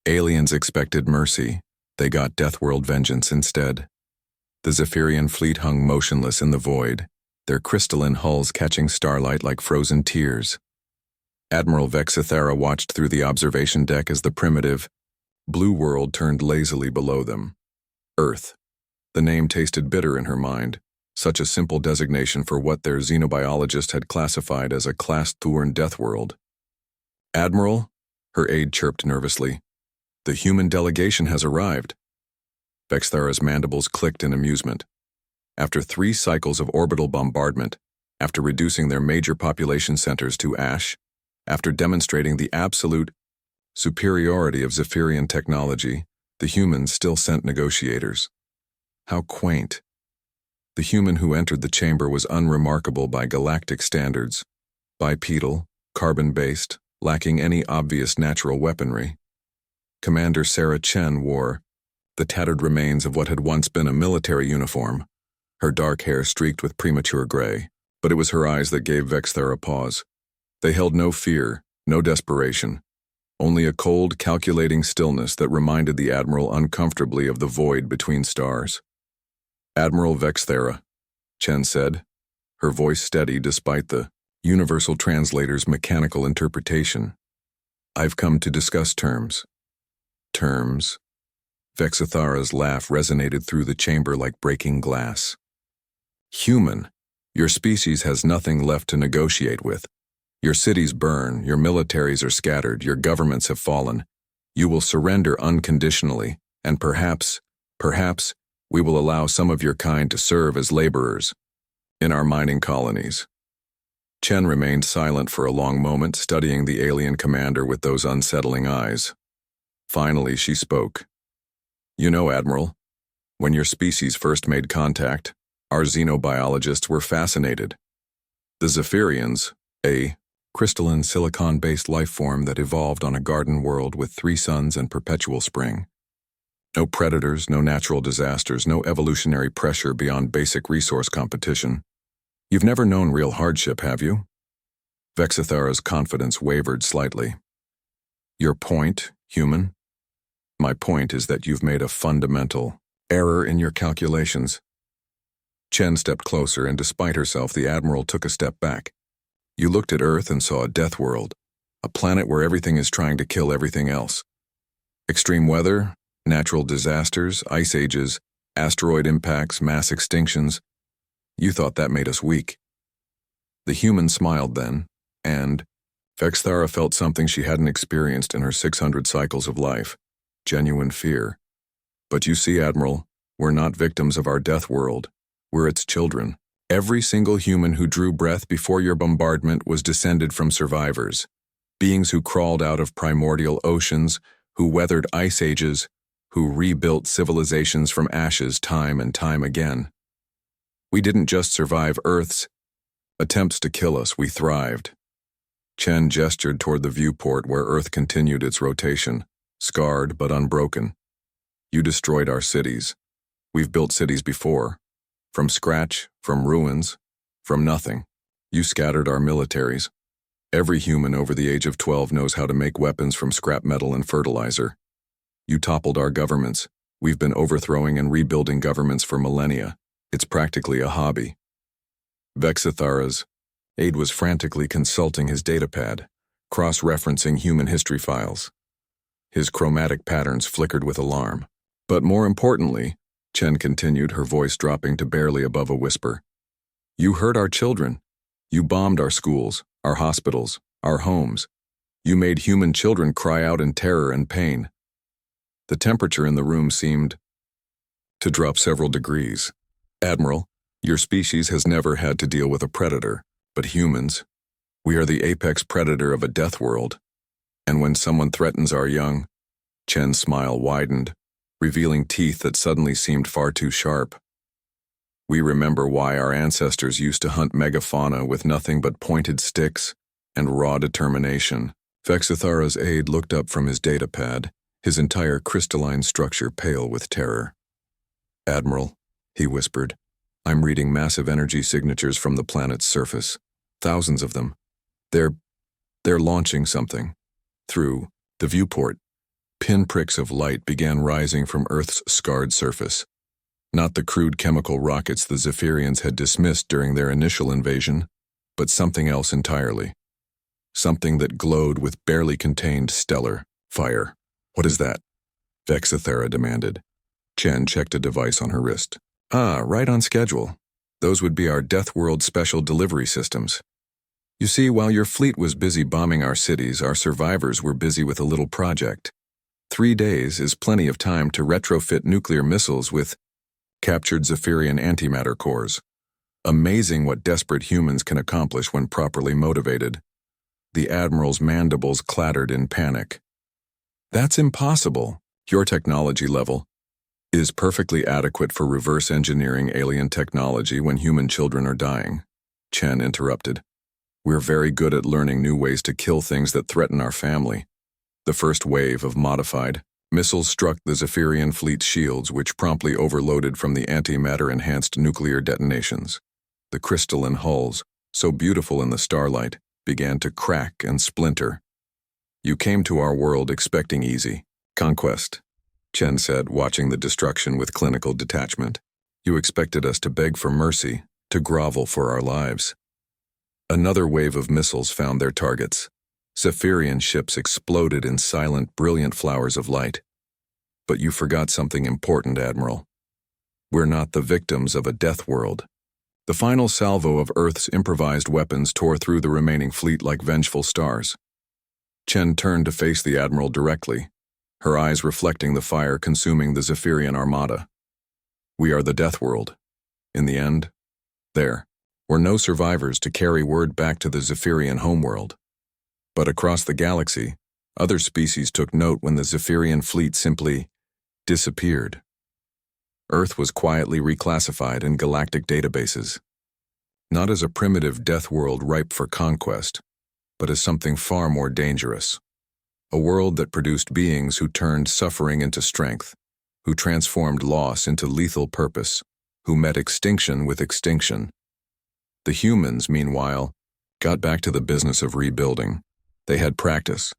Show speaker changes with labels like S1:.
S1: Aliens expected mercy. They got Deathworld vengeance instead. The Zephyrian fleet hung motionless in the void, their crystalline hulls catching starlight like frozen tears. Admiral Vexithera watched through the observation deck as the primitive, blue world turned lazily below them. Earth. The name tasted bitter in her mind, such a simple designation for what their xenobiologist had classified as a class Thorn Deathworld. "Admiral," her aide chirped nervously, "the human delegation has arrived." Vexthera's mandibles clicked in amusement. After 3 cycles of orbital bombardment, after reducing their major population centers to ash, after demonstrating the absolute superiority of Zephyrian technology, the humans still sent negotiators. How quaint. The human who entered the chamber was unremarkable by galactic standards, bipedal, carbon-based, lacking any obvious natural weaponry. Commander Sarah Chen wore the tattered remains of what had once been a military uniform, her dark hair streaked with premature gray, but it was her eyes that gave Vexthera pause. They held no fear, no desperation, only a cold, calculating stillness that reminded the Admiral uncomfortably of the void between stars. "Admiral Vexthera," Chen said, her voice steady despite the universal translator's mechanical interpretation. "I've come to discuss terms." "Terms?" Vexithara's laugh resonated through the chamber like breaking glass. "Human, your species has nothing left to negotiate with. Your cities burn, your militaries are scattered, your governments have fallen. You will surrender unconditionally, and perhaps, we will allow some of your kind to serve as laborers in our mining colonies." Chen remained silent for a long moment, studying the alien commander with those unsettling eyes. Finally, she spoke. "You know, Admiral, when your species first made contact, our xenobiologists were fascinated. The Zephyrians, a crystalline silicon-based life form that evolved on a garden world with 3 suns and perpetual spring. No predators, no natural disasters, no evolutionary pressure beyond basic resource competition. You've never known real hardship, have you?" Vexithara's confidence wavered slightly. "Your point, human?" "My point is that you've made a fundamental error in your calculations." Chen stepped closer, and despite herself, the Admiral took a step back. "You looked at Earth and saw a death world, a planet where everything is trying to kill everything else. Extreme weather, natural disasters, ice ages, asteroid impacts, mass extinctions. You thought that made us weak." The human smiled then, and Vexthara felt something she hadn't experienced in her 600 cycles of life. Genuine fear. "But you see, Admiral, we're not victims of our death world. We're its children. Every single human who drew breath before your bombardment was descended from survivors, beings who crawled out of primordial oceans, who weathered ice ages, who rebuilt civilizations from ashes time and time again. We didn't just survive Earth's attempts to kill us, we thrived." Chen gestured toward the viewport where Earth continued its rotation, scarred but unbroken. "You destroyed our cities. We've built cities before. From scratch, from ruins, from nothing. You scattered our militaries. Every human over the age of 12 knows how to make weapons from scrap metal and fertilizer. You toppled our governments. We've been overthrowing and rebuilding governments for millennia. It's practically a hobby." Vexithara's aide was frantically consulting his datapad, cross-referencing human history files. His chromatic patterns flickered with alarm. "But more importantly," Chen continued, her voice dropping to barely above a whisper, "you hurt our children. You bombed our schools, our hospitals, our homes. You made human children cry out in terror and pain." The temperature in the room seemed to drop several degrees. "Admiral, your species has never had to deal with a predator, but humans, we are the apex predator of a death world. And when someone threatens our young..." Chen's smile widened, revealing teeth that suddenly seemed far too sharp. "We remember why our ancestors used to hunt megafauna with nothing but pointed sticks and raw determination." Vexithara's aide looked up from his datapad, his entire crystalline structure pale with terror. "Admiral," he whispered, "I'm reading massive energy signatures from the planet's surface. Thousands of them. They're launching something. Through the viewport. Pinpricks of light began rising from Earth's scarred surface. Not the crude chemical rockets the Zephyrians had dismissed during their initial invasion, but something else entirely. Something that glowed with barely contained stellar fire. "What is that?" Vexithera demanded. Chen checked a device on her wrist. "Ah, right on schedule. Those would be our Deathworld special delivery systems. You see, while your fleet was busy bombing our cities, our survivors were busy with a little project. 3 days is plenty of time to retrofit nuclear missiles with captured Zephyrian antimatter cores. Amazing what desperate humans can accomplish when properly motivated." The Admiral's mandibles clattered in panic. "That's impossible. Your technology level is perfectly adequate for reverse engineering alien technology when human children are dying," Chen interrupted. "We're very good at learning new ways to kill things that threaten our family." The first wave of modified missiles struck the Zephyrian fleet's shields, which promptly overloaded from the antimatter-enhanced nuclear detonations. The crystalline hulls, so beautiful in the starlight, began to crack and splinter. "You came to our world expecting easy conquest," Chen said, watching the destruction with clinical detachment. "You expected us to beg for mercy, to grovel for our lives." Another wave of missiles found their targets. Zephyrian ships exploded in silent, brilliant flowers of light. "But you forgot something important, Admiral. We're not the victims of a death world." The final salvo of Earth's improvised weapons tore through the remaining fleet like vengeful stars. Chen turned to face the Admiral directly, her eyes reflecting the fire consuming the Zephyrian armada. "We are the death world. In the end, there were no survivors to carry word back to the Zephyrian homeworld. But across the galaxy, other species took note when the Zephyrian fleet simply disappeared. Earth was quietly reclassified in galactic databases, not as a primitive death world ripe for conquest, but as something far more dangerous. A world that produced beings who turned suffering into strength, who transformed loss into lethal purpose, who met extinction with extinction. The humans, meanwhile, got back to the business of rebuilding. They had practice,